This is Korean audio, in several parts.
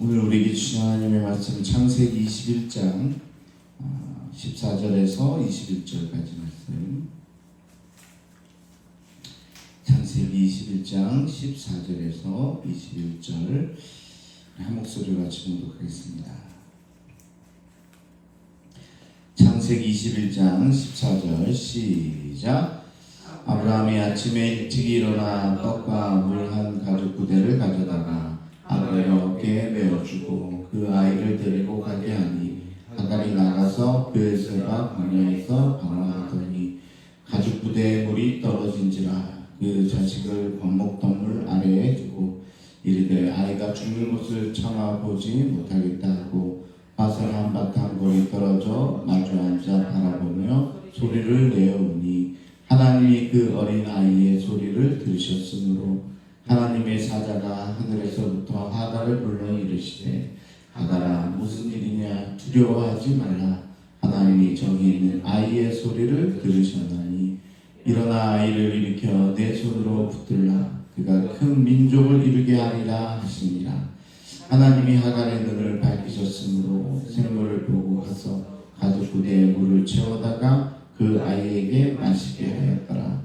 오늘 우리에게 주신 하나님의 말씀은 창세기 21장 14절에서 21절까지 말씀. 창세기 21장 14절에서 21절 한 목소리로 같이 봉독하겠습니다. 창세기 21장 14절 시작. 아브라함이 아침에 일찍 일어나 떡과 물 한 가죽 부대를 가져다가 아벨의 어깨에 메어주고 그 아이를 데리고 가게 하니 하갈이 나가서 브에르세바 광야에서 방황하더니 가죽 부대에 물이 떨어진지라 그 자식을 관목덩물 아래에 두고 이르되 아이가 죽는 것을 참아보지 못하겠다 하고 화살 한바탕 돌이 떨어져 마주 앉아 바라보며 소리를 내어오니 하나님이 그 어린 아이의 소리를 들으셨으므로 하나님의 사자가 하늘에서부터 하갈을 불러 이르시되 하갈아 무슨 일이냐 두려워하지 말라 하나님이 저기 있는 아이의 소리를 들으셨나니 일어나 아이를 일으켜 내 손으로 붙들라 그가 큰 민족을 이루게 하리라 하시니라. 하나님이 하갈의 눈을 밝히셨으므로 생물을 보고 가서 가죽 부대에 물을 채워다가 그 아이에게 마시게 하였더라.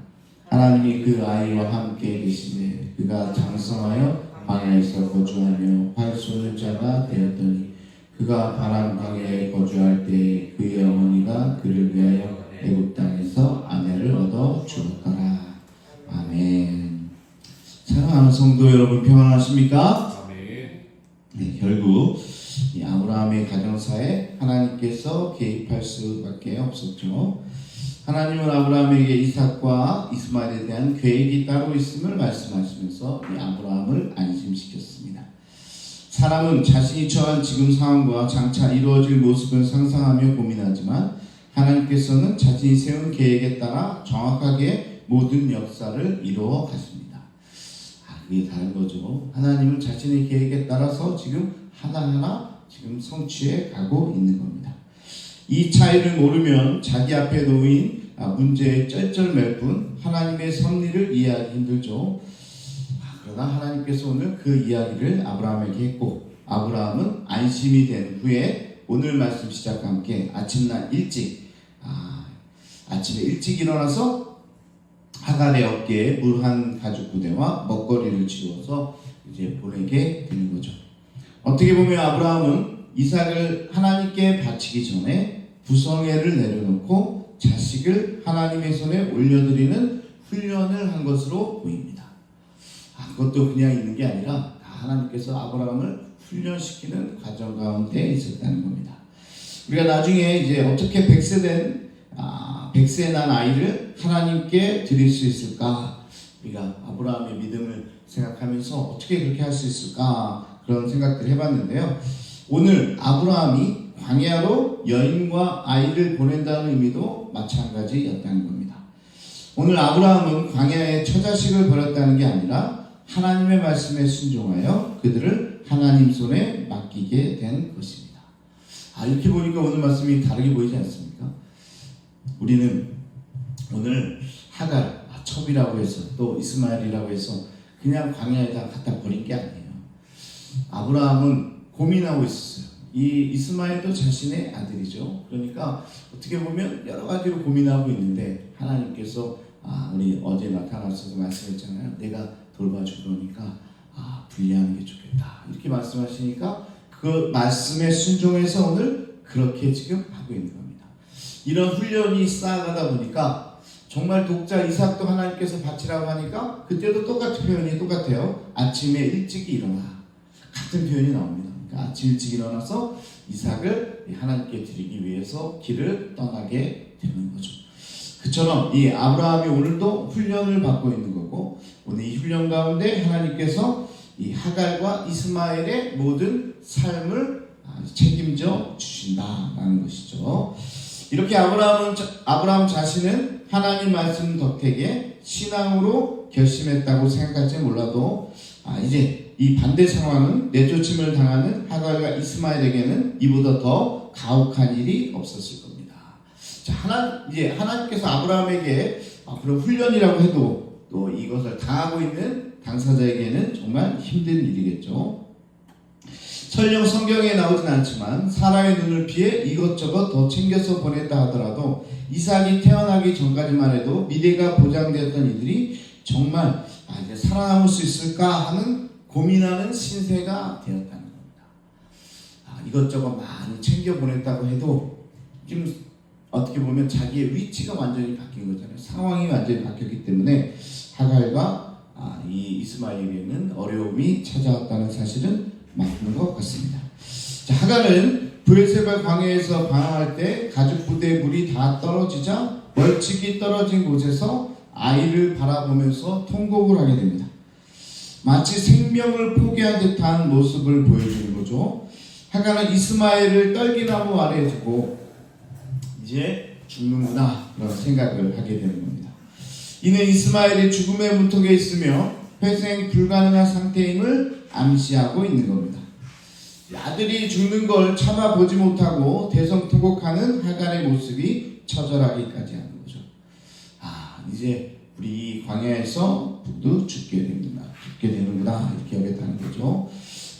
하나님이 그 아이와 함께 계시되 그가 장성하여 광야에서 거주하며 활쏘는 자가 되었더니 그가 바람 광야에 거주할 때 그의 어머니가 그를 위하여 애굽 땅에서 아내를 얻어 주었더라. 아멘. 사랑하는 성도 여러분 평안하십니까? 아멘. 네, 결국 이 아브라함의 가정사에 하나님께서 개입할 수밖에 없었죠. 하나님은 아브라함에게 이삭과 이스마엘에 대한 계획이 따로 있음을 말씀하시면서 이 아브라함을 안심시켰습니다. 사람은 자신이 처한 지금 상황과 장차 이루어질 모습을 상상하며 고민하지만 하나님께서는 자신이 세운 계획에 따라 정확하게 모든 역사를 이루어 가십니다. 그게 다른 거죠. 하나님은 자신의 계획에 따라서 지금 하나하나 지금 성취해 가고 있는 겁니다. 이 차이를 모르면 자기 앞에 놓인 문제에 쩔쩔맬 뿐 하나님의 섭리를 이해하기 힘들죠. 그러나 하나님께서 오늘 그 이야기를 아브라함에게 했고 아브라함은 안심이 된 후에 오늘 말씀 시작과 함께 아침에 일찍 일어나서 하갈의 어깨에 물 한 가죽 부대와 먹거리를 지어서 이제 보내게 되는 거죠. 어떻게 보면 아브라함은 이삭을 하나님께 바치기 전에 부성애를 내려놓고 자식을 하나님의 손에 올려드리는 훈련을 한 것으로 보입니다. 그것도 그냥 있는 게 아니라 하나님께서 아브라함을 훈련시키는 과정 가운데 있었다는 겁니다. 우리가 나중에 이제 어떻게 100세 난 아이를 하나님께 드릴 수 있을까? 우리가 아브라함의 믿음을 생각하면서 어떻게 그렇게 할 수 있을까? 그런 생각들을 해봤는데요. 오늘 아브라함이 광야로 여인과 아이를 보낸다는 의미도 마찬가지였다는 겁니다. 오늘 아브라함은 광야에 처자식을 버렸다는 게 아니라 하나님의 말씀에 순종하여 그들을 하나님 손에 맡기게 된 것입니다. 이렇게 보니까 오늘 말씀이 다르게 보이지 않습니까? 우리는 오늘 하갈, 첩이라고 해서 또 이스마엘이라고 해서 그냥 광야에다 갖다 버린 게 아니에요. 아브라함은 고민하고 있었어요. 이 이스마엘도 자신의 아들이죠. 그러니까 어떻게 보면 여러 가지로 고민하고 있는데 하나님께서 우리 어제 나타나셔서 말씀했잖아요. 내가 돌봐줄 거니까 분리하는 게 좋겠다. 이렇게 말씀하시니까 그 말씀에 순종해서 오늘 그렇게 지금 하고 있는 겁니다. 이런 훈련이 쌓아가다 보니까 정말 독자 이삭도 하나님께서 바치라고 하니까 그때도 똑같은 표현이 똑같아요. 아침에 일찍 일어나. 같은 표현이 나옵니다. 그러니까 아침 일찍 일어나서 이삭을 하나님께 드리기 위해서 길을 떠나게 되는 거죠. 그처럼 이 아브라함이 오늘도 훈련을 받고 있는 거고 오늘 이 훈련 가운데 하나님께서 이 하갈과 이스마엘의 모든 삶을 책임져 주신다라는 것이죠. 이렇게 아브라함 자신은 하나님 말씀 덕택에 신앙으로 결심했다고 생각할지 몰라도 이제 이 반대 상황은 내쫓음을 당하는 하갈과 이스마엘에게는 이보다 더 가혹한 일이 없었을 겁니다. 이제 하나님께서 아브라함에게 그런 훈련이라고 해도 또 이것을 당하고 있는 당사자에게는 정말 힘든 일이겠죠. 설령 성경에 나오진 않지만 사라의 눈을 피해 이것저것 더 챙겨서 보냈다 하더라도 이삭이 태어나기 전까지만 해도 미래가 보장되었던 이들이 정말 이제 살아남을 수 있을까 하는 고민하는 신세가 되었다는 겁니다. 이것저것 많이 챙겨 보냈다고 해도 지금 어떻게 보면 자기의 위치가 완전히 바뀐 거잖아요. 상황이 완전히 바뀌었기 때문에 하갈과 이 이스마엘에게는 어려움이 찾아왔다는 사실은 맞는 것 같습니다. 자, 하갈은 브엘세바 광야에서 방황할 때 가죽 부대의 물이 다 떨어지자 멀찍이 떨어진 곳에서 아이를 바라보면서 통곡을 하게 됩니다. 마치 생명을 포기한 듯한 모습을 보여주는 거죠. 하갈은 이스마엘을 떨기나무 아래에 두고 이제 죽는구나 그런 생각을 하게 되는 겁니다. 이는 이스마엘이 죽음의 문턱에 있으며 회생 불가능한 상태임을 암시하고 있는 겁니다. 아들이 죽는 걸 참아보지 못하고 대성통곡하는 하갈의 모습이 처절하기까지 하는 거죠. 이제 우리 광야에서 모두 죽게 되는구나 이렇게 여겼다는 거죠.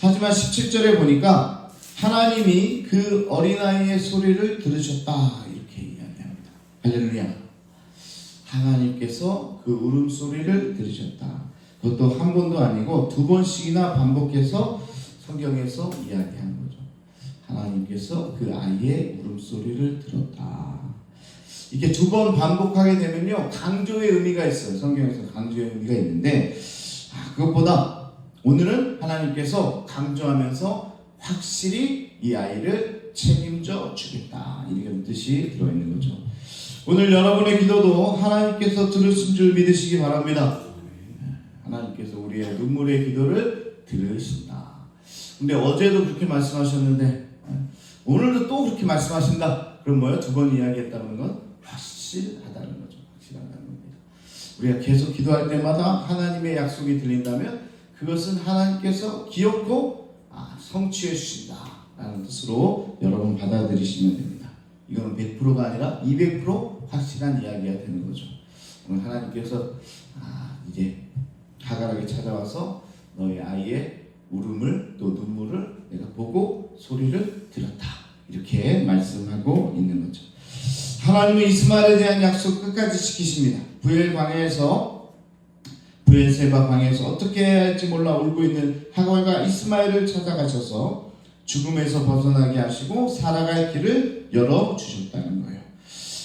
하지만 17절에 보니까 하나님이 그 어린아이의 소리를 들으셨다 이렇게 이야기합니다. 할렐루야. 하나님께서 그 울음소리를 들으셨다. 그것도 한 번도 아니고 두 번씩이나 반복해서 성경에서 이야기하는 거죠. 하나님께서 그 아이의 울음소리를 들었다. 이게 두 번 반복하게 되면요 강조의 의미가 있어요. 성경에서 강조의 의미가 있는데 그것보다 오늘은 하나님께서 강조하면서 확실히 이 아이를 책임져 주겠다 이런 뜻이 들어있는 거죠. 오늘 여러분의 기도도 하나님께서 들으신 줄 믿으시기 바랍니다. 하나님께서 우리의 눈물의 기도를 들으신다. 근데 어제도 그렇게 말씀하셨는데 오늘도 또 그렇게 말씀하신다. 그럼 뭐예요? 두 번 이야기했다는 건 확실하다는 거죠. 확실하다는 겁니다. 우리가 계속 기도할 때마다 하나님의 약속이 들린다면 그것은 하나님께서 기억고 성취해 주신다라는 뜻으로 여러분 받아들이시면 됩니다. 이건 100%가 아니라 200% 확실한 이야기가 되는 거죠. 오늘 하나님께서 이제 하갈에게 찾아와서 너희 아이의 울음을 또 눈물을 내가 보고 소리를 들었다 이렇게 말씀하고 있는 거죠. 하나님은 이스마엘에 대한 약속 끝까지 지키십니다. 브엘세바 광야에서 어떻게 해야 할지 몰라 울고 있는 하갈과 이스마엘을 찾아가셔서 죽음에서 벗어나게 하시고 살아갈 길을 열어주셨다는 거예요.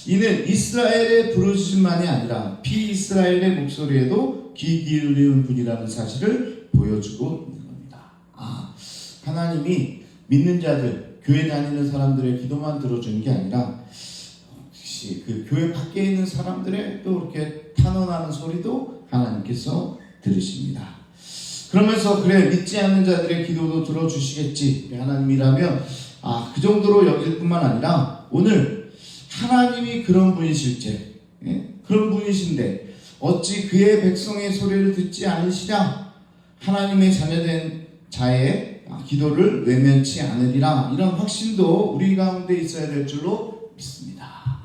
이는 이스라엘의 부르심만이 아니라 비이스라엘의 목소리에도 귀 기울이는 분이라는 사실을 보여주고 있는 겁니다. 하나님이 믿는 자들, 교회 다니는 사람들의 기도만 들어주는 게 아니라 그 교회 밖에 있는 사람들의 또 이렇게 탄원하는 소리도 하나님께서 들으십니다. 그러면서 그래 믿지 않는 자들의 기도도 들어주시겠지 하나님이라면 그 정도로 여길 뿐만 아니라 오늘 하나님이 그런 분이실지 그런 분이신데 어찌 그의 백성의 소리를 듣지 않으시랴. 하나님의 자녀된 자의 기도를 외면치 않으리라. 이런 확신도 우리 가운데 있어야 될 줄로 믿습니다.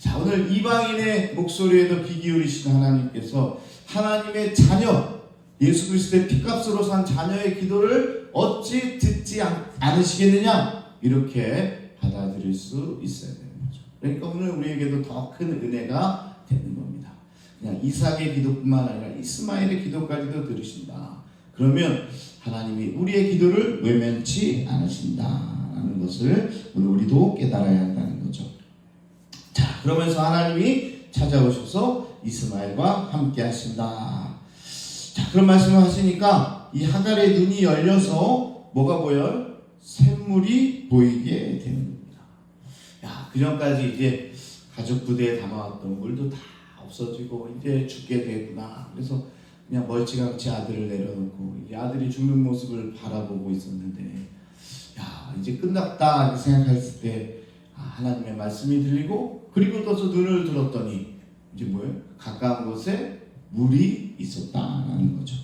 자, 오늘 이방인의 목소리에도 귀 기울이신 하나님께서 하나님의 자녀 예수 그리스도의 피값으로 산 자녀의 기도를 어찌 듣지 않으시겠느냐 이렇게 받아들일 수 있어야 되는 거죠. 그러니까 오늘 우리에게도 더 큰 은혜가 되는 겁니다. 그냥 이삭의 기도뿐만 아니라 이스마엘의 기도까지도 들으신다. 그러면 하나님이 우리의 기도를 외면치 않으신다라는 것을 오늘 우리도 깨달아야 한다는 거죠. 자, 그러면서 하나님이 찾아오셔서 이스마엘과 함께 하신다. 자, 그런 말씀을 하시니까 이 하갈의 눈이 열려서 뭐가 보여요? 샘물이 보이게 되는 겁니다. 그 전까지 이제 가족 부대에 담아왔던 물도 다 없어지고 이제 죽게 되구나. 그래서 그냥 멀찌감치 아들을 내려놓고 이 아들이 죽는 모습을 바라보고 있었는데 이제 끝났다 이렇게 생각했을 때 하나님의 말씀이 들리고 그리고 또서 눈을 들었더니 이제 뭐예요? 가까운 곳에 물이 있었다라는 거죠.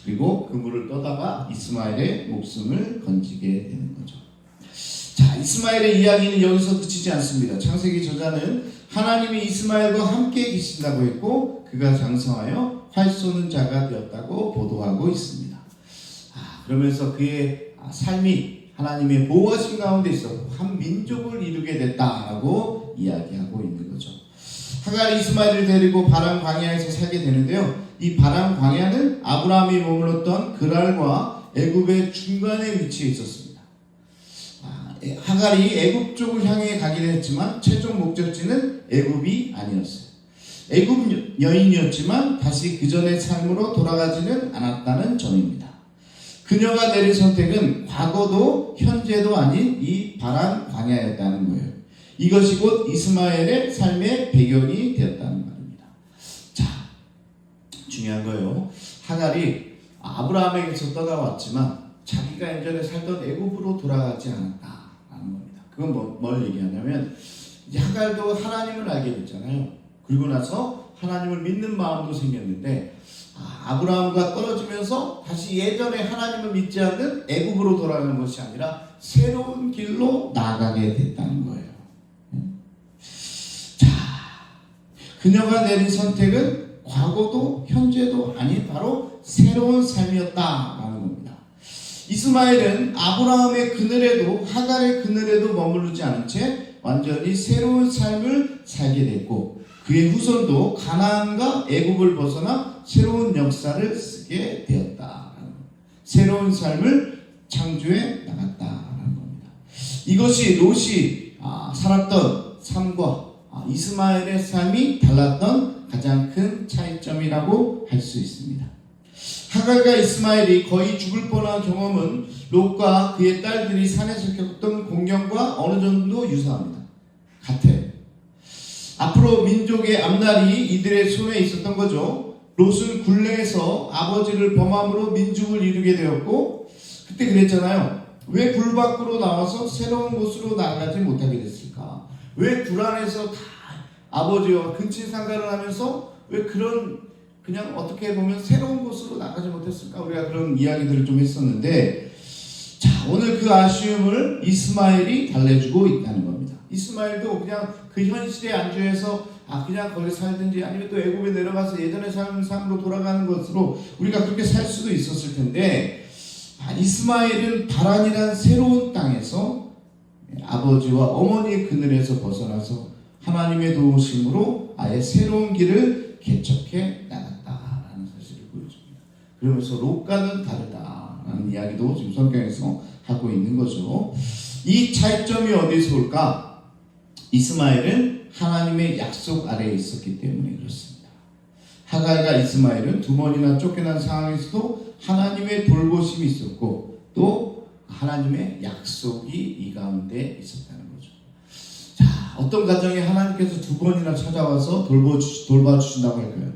그리고 그 물을 떠다가 이스마엘의 목숨을 건지게 되는 거죠. 자, 이스마엘의 이야기는 여기서 그치지 않습니다. 창세기 저자는 하나님이 이스마엘과 함께 계신다고 했고 그가 장성하여 활 쏘는 자가 되었다고 보도하고 있습니다. 그러면서 그의 삶이 하나님의 보호하심 가운데 있었고 한 민족을 이루게 됐다라고 이야기하고 있는 거죠. 하갈이 이스마엘을 데리고 바람 광야에서 살게 되는데요. 이 바람 광야는 아브라함이 머물렀던 그랄과 애굽의 중간에 위치해 있었습니다. 하갈이 애굽 쪽을 향해 가기는 했지만 최종 목적지는 애굽이 아니었어요. 애굽 여인이었지만 다시 그 전의 삶으로 돌아가지는 않았다는 점입니다. 그녀가 내린 선택은 과거도 현재도 아닌 이 바람 광야였다는 거예요. 이것이 곧 이스마엘의 삶의 배경이 되었다는 말입니다. 자, 중요한 거예요. 하갈이 아브라함에게서 떠나왔지만 자기가 예전에 살던 애굽으로 돌아가지 않았다라는 겁니다. 그건 뭘 얘기하냐면 이제 하갈도 하나님을 알게 됐잖아요. 그리고 나서 하나님을 믿는 마음도 생겼는데 아브라함과 떨어지면서 다시 예전에 하나님을 믿지 않는 애굽으로 돌아가는 것이 아니라 새로운 길로 나아가게 됐다는 거예요. 자, 그녀가 내린 선택은 과거도 현재도 아닌 바로 새로운 삶이었다라는 겁니다. 이스마엘은 아브라함의 그늘에도 하갈의 그늘에도 머무르지 않은 채 완전히 새로운 삶을 살게 됐고 그의 후손도 가나안과 애굽을 벗어나 새로운 역사를 쓰게 되었다. 새로운 삶을 창조해 나갔다라는 겁니다. 이것이 롯이 살았던 삶과 이스마엘의 삶이 달랐던 가장 큰 차이점이라고 할 수 있습니다. 하갈과 이스마엘이 거의 죽을 뻔한 경험은 롯과 그의 딸들이 산에서 겪었던 공경과 어느 정도 유사합니다. 같아요. 앞으로 민족의 앞날이 이들의 손에 있었던 거죠. 롯은 굴레에서 아버지를 범함으로 민족을 이루게 되었고 그때 그랬잖아요. 왜 굴 밖으로 나와서 새로운 곳으로 나가지 못하게 됐을까? 왜 굴 안에서 다 아버지와 근친상간을 하면서 왜 그냥 어떻게 보면 새로운 곳으로 나가지 못했을까? 우리가 그런 이야기들을 좀 했었는데 자, 오늘 그 아쉬움을 이스마엘이 달래주고 있다는 겁니다. 이스마엘도 그냥 그 현실에 안주해서 그냥 거기 살든지 아니면 또 애굽에 내려가서 예전의 삶으로 돌아가는 것으로 우리가 그렇게 살 수도 있었을 텐데 이스마엘은 바란이란 새로운 땅에서 아버지와 어머니의 그늘에서 벗어나서 하나님의 도우심으로 아예 새로운 길을 개척해 나갔다라는 사실을 보여줍니다. 그러면서 롯과는 다르다라는 이야기도 지금 성경에서 하고 있는 거죠. 이 차이점이 어디서 올까? 이스마엘은 하나님의 약속 아래에 있었기 때문에 그렇습니다. 하갈과 이스마엘은 두 번이나 쫓겨난 상황에서도 하나님의 돌보심이 있었고 또 하나님의 약속이 이 가운데 있었다는 거죠. 자, 어떤 가정에 하나님께서 두 번이나 찾아와서 돌봐주신다고 할까요?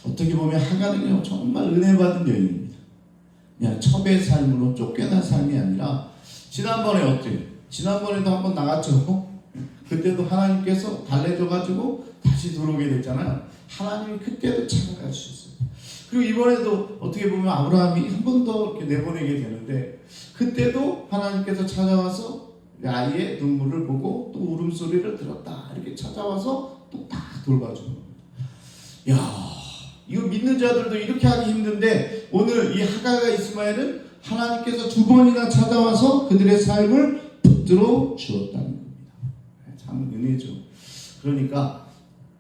어떻게 보면 하갈은 정말 은혜 받은 여인입니다. 그냥 첩의 삶으로 쫓겨난 삶이 아니라 지난번에 어때요? 지난번에도 한번 나갔죠. 그때도 하나님께서 달래줘가지고 다시 들어오게 됐잖아요. 하나님이 그때도 찾아가 주셨어요. 그리고 이번에도 어떻게 보면 아브라함이 한 번 더 이렇게 내보내게 되는데 그때도 하나님께서 찾아와서 아이의 눈물을 보고 또 울음소리를 들었다. 이렇게 찾아와서 또 다 돌봐주는 겁니다. 야, 이거 믿는 자들도 이렇게 하기 힘든데 오늘 이 하갈과 이스마엘은 하나님께서 두 번이나 찾아와서 그들의 삶을 붙들어 주었다는 겁니다. 참 은혜죠. 그러니까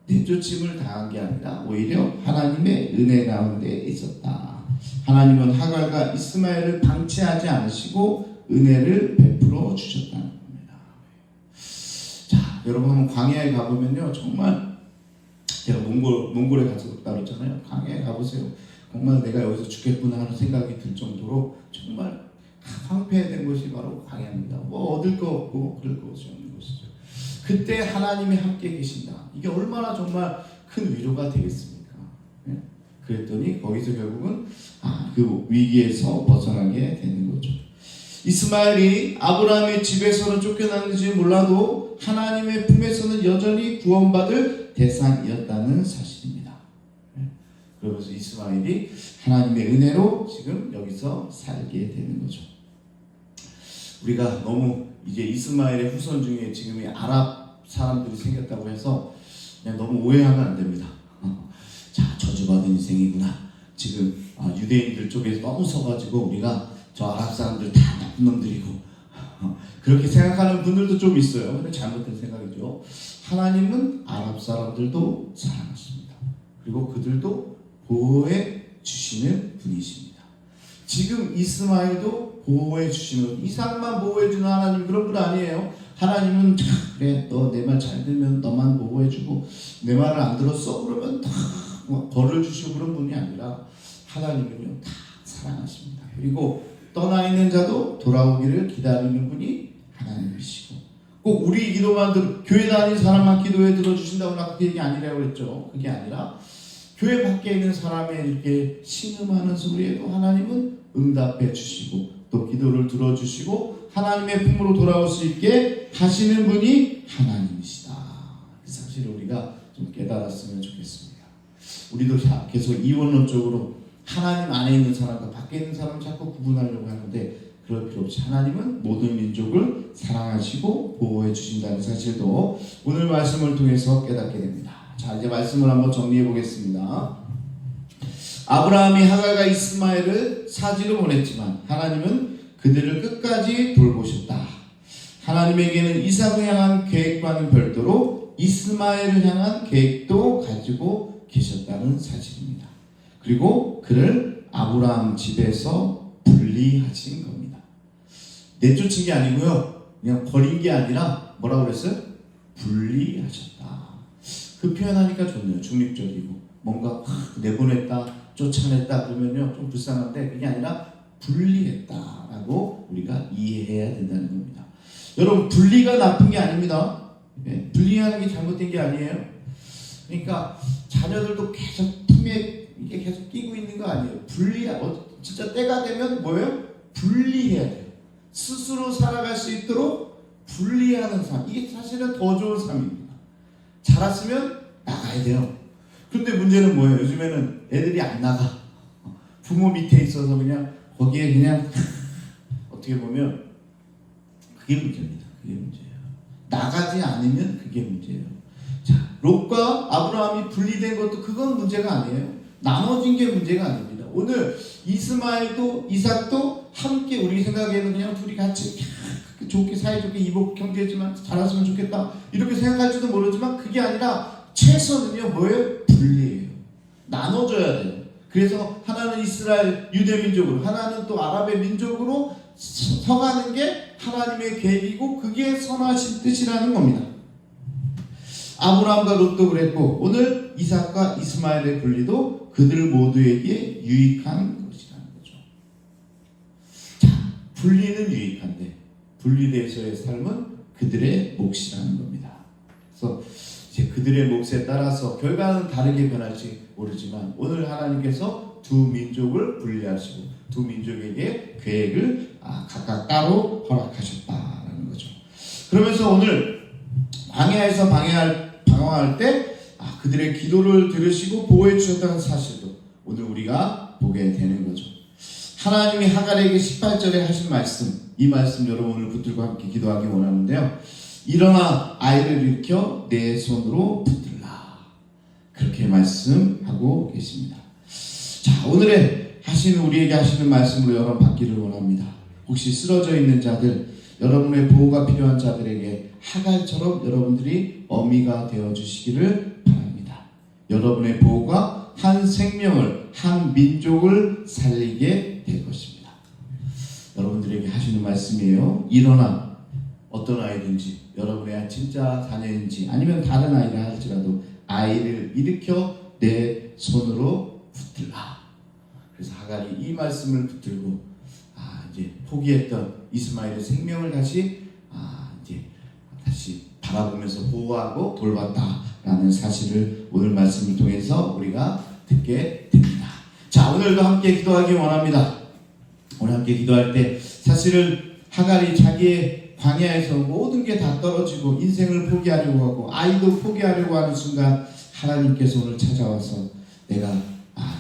내쫓임을 당한 게 아니라 오히려 하나님의 은혜 가운데 있었다. 하나님은 하갈과 이스마엘을 방치하지 않으시고 은혜를 베풀어 주셨다는 겁니다. 자, 여러분 한번 광야에 가보면요, 정말 제가 몽골에 갔었다 그랬잖아요. 광야에 가보세요. 정말 내가 여기서 죽겠구나 하는 생각이 들 정도로 정말 황폐된 곳이 바로 광야입니다. 뭐 얻을 거 없고 그럴 것이 없는 곳이죠. 그때 하나님이 함께 계신다. 이게 얼마나 정말 큰 위로가 되겠습니까? 네? 그랬더니 거기서 결국은 그 위기에서 벗어나게 되는 거죠. 이스마엘이 아브라함의 집에서는 쫓겨났는지 몰라도 하나님의 품에서는 여전히 구원받을 대상이었다는 사실입니다. 네? 그러면서 이스마엘이 하나님의 은혜로 지금 여기서 살게 되는 거죠. 우리가 너무 이제 이스마엘의 후손 중에 지금 아랍 사람들이 생겼다고 해서 그냥 너무 오해하면 안 됩니다. 자, 저주받은 인생이구나. 지금 유대인들 쪽에서 너무 서가지고 우리가 저 아랍 사람들 다 나쁜 놈들이고 그렇게 생각하는 분들도 좀 있어요. 근데 잘못된 생각이죠. 하나님은 아랍 사람들도 사랑하십니다. 그리고 그들도 보호해 주시는 분이십니다. 지금 이스마엘도 보호해 주시는, 이삭만 보호해 주는 하나님, 그런 분 아니에요. 하나님은 그래 너 내 말 잘 들으면 너만 보호해 주고 내 말을 안 들었어 그러면 다 벌을 주시고 그런 분이 아니라 하나님은요 다 사랑하십니다. 그리고 떠나 있는 자도 돌아오기를 기다리는 분이 하나님이시고, 꼭 우리 기도만 교회 다니는 사람만 기도에 들어주신다고 나 그 얘기 아니라고 그랬죠. 그게 아니라 교회 밖에 있는 사람의 이렇게 신음하는 소리에도 하나님은 응답해 주시고 또 기도를 들어주시고 하나님의 품으로 돌아올 수 있게 하시는 분이 하나님이시다. 그 사실을 우리가 좀 깨달았으면 좋겠습니다. 우리도 계속 이원론적으로 하나님 안에 있는 사람과 밖에 있는 사람을 자꾸 구분하려고 하는데 그럴 필요 없이 하나님은 모든 민족을 사랑하시고 보호해 주신다는 사실도 오늘 말씀을 통해서 깨닫게 됩니다. 자, 이제 말씀을 한번 정리해 보겠습니다. 아브라함이 하갈과 이스마엘을 사지로 보냈지만 하나님은 그들을 끝까지 돌보셨다. 하나님에게는 이삭을 향한 계획과는 별도로 이스마엘을 향한 계획도 가지고 계셨다는 사실입니다. 그리고 그를 아브라함 집에서 분리하신 겁니다. 내쫓은 게 아니고요. 그냥 버린 게 아니라 뭐라고 그랬어요? 분리하셨다. 그 표현하니까 좋네요. 중립적이고 뭔가 내보냈다, 쫓아냈다 그러면요 좀 불쌍한데 그게 아니라 분리했다라고 우리가 이해해야 된다는 겁니다. 여러분 분리가 나쁜 게 아닙니다. 네, 분리하는 게 잘못된 게 아니에요. 그러니까 자녀들도 계속 품에 이게 계속 끼고 있는 거 아니에요. 진짜 때가 되면 뭐예요? 분리해야 돼요. 스스로 살아갈 수 있도록 분리하는 삶. 이게 사실은 더 좋은 삶입니다. 자랐으면 나가야 돼요. 근데 문제는 뭐예요? 요즘에는 애들이 안 나가. 부모 밑에 있어서 그냥 거기에 그냥 어떻게 보면 그게 문제입니다. 그게 문제예요. 나가지 않으면 그게 문제예요. 자, 롯과 아브라함이 분리된 것도 그건 문제가 아니에요. 나눠진 게 문제가 아닙니다. 오늘 이스마엘도 이삭도 함께 우리 생각에는 그냥 둘이 같이 좋게 사이좋게 이복 형제지만 잘했으면 좋겠다 이렇게 생각할지도 모르지만 그게 아니라 최선은요 뭐예요? 분리해요. 나눠줘야 돼요. 그래서 하나는 이스라엘 유대 민족으로 하나는 또 아랍의 민족으로 서가는 게 하나님의 계획이고 그게 선하신 뜻이라는 겁니다. 아브라함과 롯도 그랬고 오늘 이삭과 이스마엘의 분리도 그들 모두에게 유익한 것이라는 거죠. 자, 분리는 유익한데 분리돼서의 삶은 그들의 몫이라는 겁니다. 그래서 이제 그들의 몫에 따라서 결과는 다르게 변할지 모르지만 오늘 하나님께서 두 민족을 분리하시고 두 민족에게 계획을 각각 따로 허락하셨다라는 거죠. 그러면서 오늘 광야에서 방황할 때 그들의 기도를 들으시고 보호해 주셨다는 사실도 오늘 우리가 보게 되는 거죠. 하나님이 하갈에게 18절에 하신 말씀, 이 말씀 여러분 오늘 붙들고 함께 기도하기 원하는데요. 일어나 아이를 일으켜 내 손으로 붙들라. 그렇게 말씀하고 계십니다. 자, 오늘의 우리에게 하시는 말씀으로 여러분 받기를 원합니다. 혹시 쓰러져 있는 자들, 여러분의 보호가 필요한 자들에게 하갈처럼 여러분들이 어미가 되어 주시기를 바랍니다. 여러분의 보호가 한 생명을, 한 민족을 살리게 될 것입니다. 여러분들에게 하시는 말씀이에요. 일어나, 어떤 아이든지 여러분의 진짜 자녀인지 아니면 다른 아이라 할지라도 아이를 일으켜 내 손으로 붙들라. 그래서 하갈이 이 말씀을 붙들고 이제 포기했던 이스마엘의 생명을 다시 바라보면서 보호하고 돌봤다라는 사실을 오늘 말씀을 통해서 우리가 듣게 됩니다. 자, 오늘도 함께 기도하기 원합니다. 오늘 함께 기도할 때 사실은 하갈이 자기의 광야에서 모든 게 다 떨어지고 인생을 포기하려고 하고 아이도 포기하려고 하는 순간 하나님께서 오늘 찾아와서 내가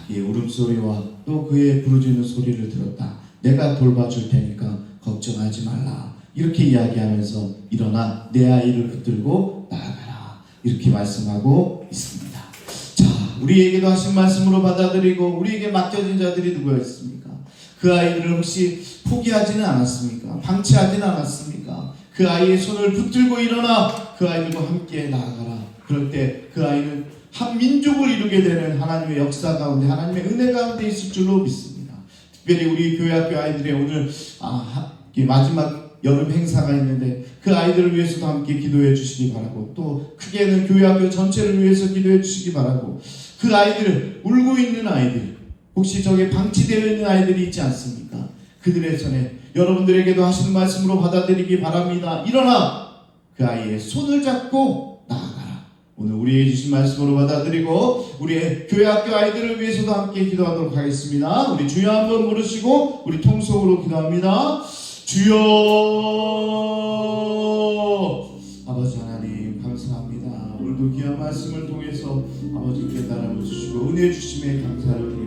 그의 울음소리와 또 그의 부르짖는 소리를 들었다. 내가 돌봐줄 테니까 걱정하지 말라. 이렇게 이야기하면서 일어나 내 아이를 붙들고 나아가라. 이렇게 말씀하고 있습니다. 자, 우리에게도 하신 말씀으로 받아들이고 우리에게 맡겨진 자들이 누구가 있습니까? 그 아이들을 혹시 포기하지는 않았습니까? 방치하지는 않았습니까? 그 아이의 손을 붙들고 일어나 그 아이들과 함께 나아가라. 그럴 때 그 아이는 한 민족을 이루게 되는 하나님의 역사 가운데, 하나님의 은혜 가운데 있을 줄로 믿습니다. 특별히 우리 교회 학교 아이들의 오늘 마지막 여름 행사가 있는데 그 아이들을 위해서도 함께 기도해 주시기 바라고, 또 크게는 교회 학교 전체를 위해서 기도해 주시기 바라고, 그 아이들, 울고 있는 아이들, 혹시 저게 방치되어 있는 아이들이 있지 않습니까? 그들의 손에 여러분들에게도 하시는 말씀으로 받아들이기 바랍니다. 일어나 그 아이의 손을 잡고 나아가라. 오늘 우리에게 주신 말씀으로 받아들이고 우리의 교회 학교 아이들을 위해서도 함께 기도하도록 하겠습니다. 우리 주여 한번 부르시고 우리 통속으로 기도합니다. 주여. 아버지 하나님 감사합니다. 오늘도 귀한 말씀을 통해서 아버지께 따라 주시고 은혜 주심에 감사를